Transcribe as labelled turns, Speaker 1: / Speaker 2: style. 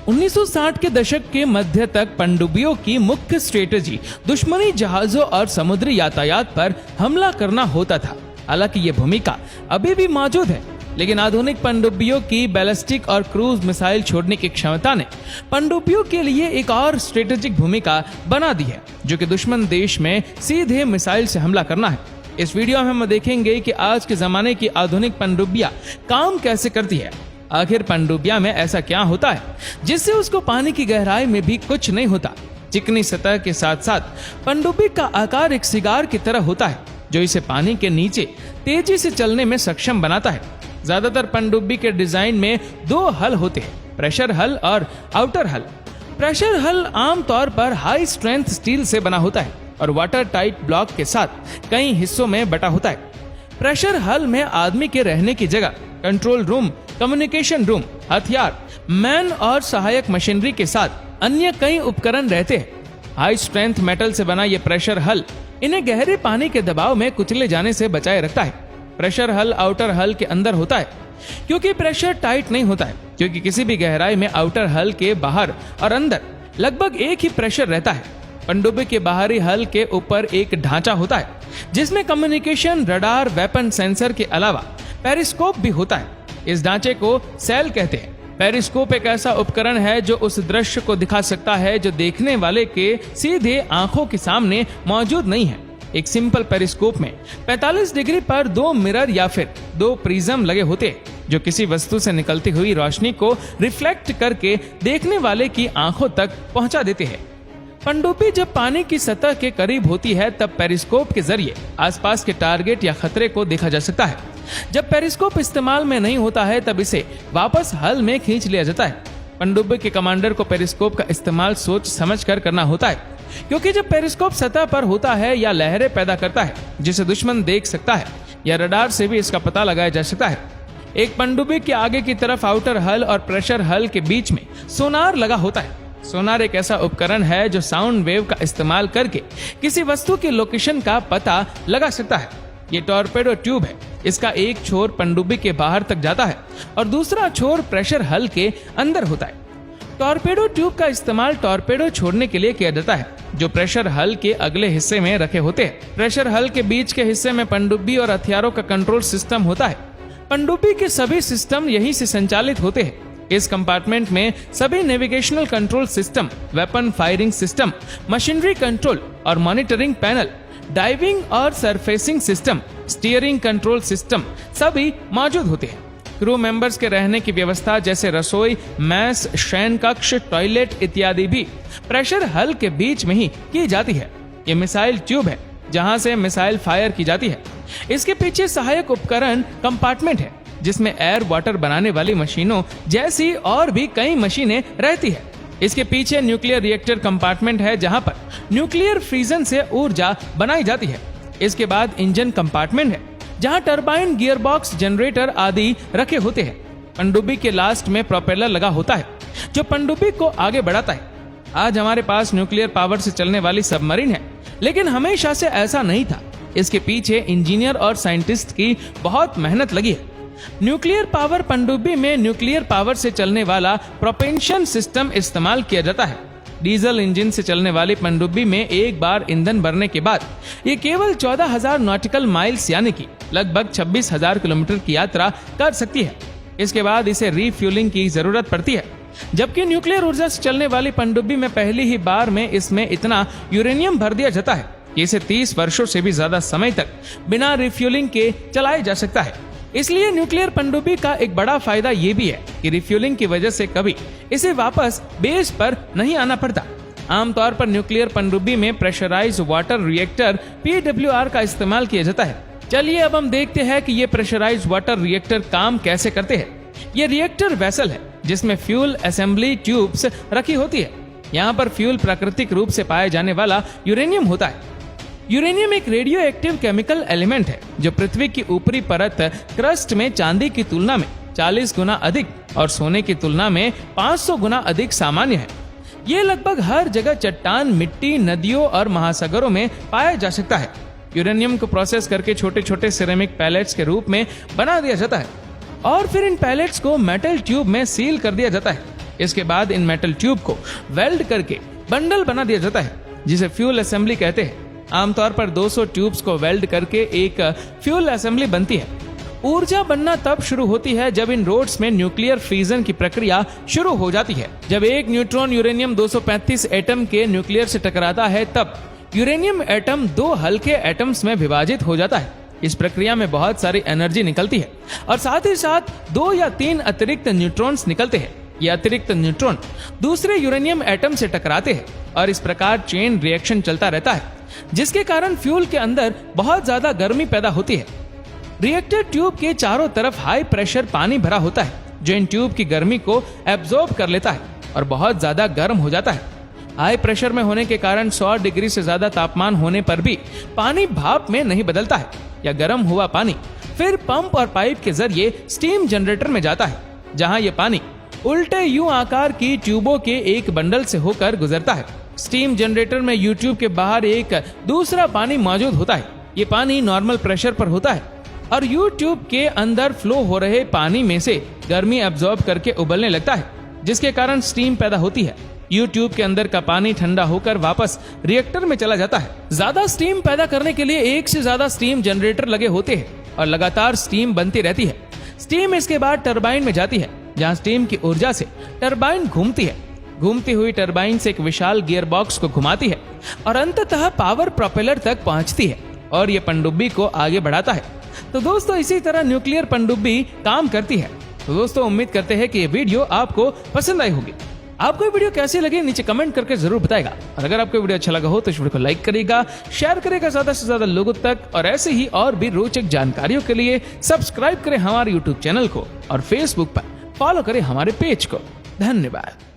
Speaker 1: 1960 के दशक के मध्य तक पनडुब्बियों की मुख्य स्ट्रेटजी दुश्मनी जहाजों और समुद्री यातायात पर हमला करना होता था। हालांकि ये भूमिका अभी भी मौजूद है, लेकिन आधुनिक पनडुब्बियों की बैलिस्टिक और क्रूज मिसाइल छोड़ने की क्षमता ने पनडुब्बियों के लिए एक और स्ट्रेटेजिक भूमिका बना दी है, जो कि दुश्मन देश में सीधे मिसाइल से हमला करना है। इस वीडियो में हम देखेंगे कि आज के जमाने की आधुनिक पनडुब्बियां काम कैसे करती है। आखिर पनडुब्बियां में ऐसा क्या होता है जिससे उसको पानी की गहराई में भी कुछ नहीं होता। चिकनी सतह के साथ साथ पनडुब्बी का आकार एक सिगार की तरह होता है, जो इसे पानी के नीचे तेजी से चलने में सक्षम बनाता है। ज्यादातर पनडुब्बी के डिजाइन में दो हल होते हैं, प्रेशर हल और आउटर हल। प्रेशर हल आमतौर पर हाई स्ट्रेंथ स्टील से बना होता है और वाटर टाइट ब्लॉक के साथ कई हिस्सों में बटा होता है। प्रेशर हल में आदमी के रहने की जगह, कंट्रोल रूम, कम्युनिकेशन रूम, हथियार, मैन और सहायक मशीनरी के साथ अन्य कई उपकरण रहते हैं। हाई स्ट्रेंथ मेटल से बना ये प्रेशर हल इन्हें गहरे पानी के दबाव में कुचले जाने से बचाए रखता है। प्रेशर हल आउटर हल के अंदर होता है, क्योंकि प्रेशर टाइट नहीं होता है, क्योंकि किसी भी गहराई में आउटर हल के बाहर और अंदर लगभग एक ही प्रेशर रहता है। पनडुब्बी के बाहरी हल के ऊपर एक ढांचा होता है, जिसमें कम्युनिकेशन, रडार, वेपन, सेंसर के अलावा पेरिस्कोप भी होता है। इस ढांचे को सेल कहते हैं। पेरिस्कोप एक ऐसा उपकरण है जो उस दृश्य को दिखा सकता है जो देखने वाले के सीधे आंखों के सामने मौजूद नहीं है। एक सिंपल पेरिस्कोप में 45 डिग्री पर दो मिरर या फिर दो प्रिज्म लगे होते हैं, जो किसी वस्तु से निकलती हुई रोशनी को रिफ्लेक्ट करके देखने वाले की आंखों तक पहुंचा देते हैं। पनडुब्बी जब पानी की सतह के करीब होती है, तब पेरिस्कोप के जरिए आसपास के टारगेट या खतरे को देखा जा सकता है। जब पेरिस्कोप इस्तेमाल में नहीं होता है, तब इसे वापस हल में खींच लिया जाता है। पनडुब्बी के कमांडर को पेरिस्कोप का इस्तेमाल सोच समझ कर करना होता है, क्योंकि जब पेरिस्कोप सतह पर होता है या लहरें पैदा करता है जिसे दुश्मन देख सकता है, या रडार से भी इसका पता लगाया जा सकता है। एक पनडुब्बी के आगे की तरफ आउटर हल और प्रेशर हल के बीच में सोनार लगा होता है। सोनार एक ऐसा उपकरण है जो साउंड वेव का इस्तेमाल करके किसी वस्तु की लोकेशन का पता लगा सकता है। ये टॉर्पेडो ट्यूब है। इसका एक छोर पनडुब्बी के बाहर तक जाता है और दूसरा छोर प्रेशर हल के अंदर होता है। टॉर्पेडो ट्यूब का इस्तेमाल टॉर्पेडो छोड़ने के लिए किया जाता है, जो प्रेशर हल के अगले हिस्से में रखे होते हैं। प्रेशर हल के बीच के हिस्से में पनडुब्बी और हथियारों का कंट्रोल सिस्टम होता है। पनडुब्बी के सभी सिस्टम यहीं से संचालित होते हैं। इस कंपार्टमेंट में सभी navigational control system, weapon firing system, machinery control और मॉनिटरिंग पैनल, डाइविंग और surfacing system, steering control system सभी मौजूद होते हैं। क्रू मेंबर्स के रहने की व्यवस्था जैसे रसोई, मैस, शयन कक्ष, टॉयलेट इत्यादि भी प्रेशर हल के बीच में ही की जाती है। ये मिसाइल ट्यूब है जहां से मिसाइल फायर की जाती है। इसके पीछे सहायक उपकरण कंपार्टमेंट है, जिसमें एयर वाटर बनाने वाली मशीनों जैसी और भी कई मशीनें रहती है। इसके पीछे न्यूक्लियर रिएक्टर कंपार्टमेंट है, जहां पर न्यूक्लियर फ्यूजन से ऊर्जा बनाई जाती है। इसके बाद इंजन कंपार्टमेंट है, जहां टरबाइन, गियरबॉक्स, जनरेटर आदि रखे होते हैं। पनडुब्बी के लास्ट में प्रोपेलर लगा होता है, जो पनडुब्बी को आगे बढ़ाता है। आज हमारे पास न्यूक्लियर पावर से चलने वाली सबमरीन है, लेकिन हमेशा से ऐसा नहीं था। इसके पीछे इंजीनियर और साइंटिस्ट की बहुत मेहनत लगी है। न्यूक्लियर पावर पनडुब्बी में न्यूक्लियर पावर से चलने वाला प्रोपेंशन सिस्टम इस्तेमाल किया जाता है। डीजल इंजन से चलने वाली पनडुब्बी में एक बार ईंधन भरने के बाद ये केवल 14,000 नॉटिकल माइल्स यानी कि लगभग 26,000 किलोमीटर की यात्रा कर सकती है। इसके बाद इसे रीफ्यूलिंग की जरूरत पड़ती है, जबकि न्यूक्लियर ऊर्जा से चलने वाली पनडुब्बी में पहली ही बार में इसमें इतना यूरेनियम भर दिया जाता है कि इसे 30 वर्षों से भी ज्यादा समय तक बिना रिफ्यूलिंग के चलाया जा सकता है। इसलिए न्यूक्लियर पनडुब्बी का एक बड़ा फायदा ये भी है कि रिफ्यूलिंग की वजह से कभी इसे वापस बेस पर नहीं आना पड़ता। आमतौर पर न्यूक्लियर पनडुब्बी में प्रेशराइज्ड वाटर रिएक्टर (PWR) का इस्तेमाल किया जाता है। चलिए अब हम देखते हैं कि ये प्रेशराइज्ड वाटर रिएक्टर काम कैसे करते हैं। ये रिएक्टर वेसल है जिसमें फ्यूल असेंबली ट्यूब्स रखी होती है। यहाँ पर फ्यूल प्राकृतिक रूप से पाए जाने वाला यूरेनियम होता है। यूरेनियम एक रेडियो एक्टिव केमिकल एलिमेंट है जो पृथ्वी की ऊपरी परत क्रस्ट में चांदी की तुलना में 40 गुना अधिक और सोने की तुलना में 500 गुना अधिक सामान्य है। ये लगभग हर जगह चट्टान, मिट्टी, नदियों और महासागरों में पाया जा सकता है। यूरेनियम को प्रोसेस करके छोटे छोटे सिरेमिक पैलेट्स के रूप में बना दिया जाता है और फिर इन पैलेट्स को मेटल ट्यूब में सील कर दिया जाता है। इसके बाद इन मेटल ट्यूब को वेल्ड करके बंडल बना दिया जाता है, जिसे फ्यूल असेंबली कहते हैं। आमतौर पर 200 ट्यूब्स को वेल्ड करके एक फ्यूल असेंबली बनती है। ऊर्जा बनना तब शुरू होती है जब इन रोड्स में न्यूक्लियर फ्यूजन की प्रक्रिया शुरू हो जाती है। जब एक न्यूट्रॉन यूरेनियम 235 एटम के न्यूक्लियर से टकराता है, तब यूरेनियम एटम 2 हल्के एटम्स में विभाजित हो जाता है। इस प्रक्रिया में बहुत सारी एनर्जी निकलती है और साथ ही साथ 2 या 3 अतिरिक्त न्यूट्रॉन्स निकलते हैं। ये अतिरिक्त न्यूट्रॉन दूसरे यूरेनियम एटम से टकराते हैं और इस प्रकार चेन रिएक्शन चलता रहता है, जिसके कारण फ्यूल के अंदर बहुत ज्यादा गर्मी पैदा होती है। रिएक्टर ट्यूब के चारों तरफ हाई प्रेशर पानी भरा होता है, जो इन ट्यूब की गर्मी को एब्जॉर्ब कर लेता है और बहुत ज्यादा गर्म हो जाता है। हाई प्रेशर में होने के कारण 100 डिग्री से ज्यादा तापमान होने पर भी पानी भाप में नहीं बदलता है या गर्म हुआ पानी फिर पंप और पाइप के जरिए स्टीम जनरेटर में जाता है, जहां ये पानी उल्टे यू आकार की ट्यूबों के एक बंडल से होकर गुजरता है। स्टीम जनरेटर में यू ट्यूब के बाहर एक दूसरा पानी मौजूद होता है। ये पानी नॉर्मल प्रेशर पर होता है और यू ट्यूब के अंदर फ्लो हो रहे पानी में से गर्मी एब्जॉर्ब करके उबलने लगता है, जिसके कारण स्टीम पैदा होती है। यू ट्यूब के अंदर का पानी ठंडा होकर वापस रिएक्टर में चला जाता है। ज्यादा स्टीम पैदा करने के लिए एक से ज्यादा स्टीम जनरेटर लगे होते हैं और लगातार स्टीम बनती रहती है। स्टीम इसके बाद टरबाइन में जाती है, जहां स्टीम की ऊर्जा से टरबाइन घूमती है। घूमती हुई टरबाइन से एक विशाल गियर बॉक्स को घुमाती है और अंततः पावर प्रोपेलर तक पहुंचती है और ये पनडुब्बी को आगे बढ़ाता है। तो दोस्तों, इसी तरह न्यूक्लियर पनडुब्बी काम करती है। तो दोस्तों, उम्मीद करते हैं कि ये वीडियो आपको पसंद आई होगी। आपको ये वीडियो कैसी लगी नीचे कमेंट करके जरूर बताएगा और अगर आपको वीडियो अच्छा लगा हो तो इस वीडियो को लाइक करेगा, शेयर करेगा ज्यादा से ज्यादा लोगों तक और ऐसे ही और भी रोचक जानकारियों के लिए सब्सक्राइब करें हमारे यूट्यूब चैनल को और फेसबुक पर फॉलो करें हमारे पेज को। धन्यवाद।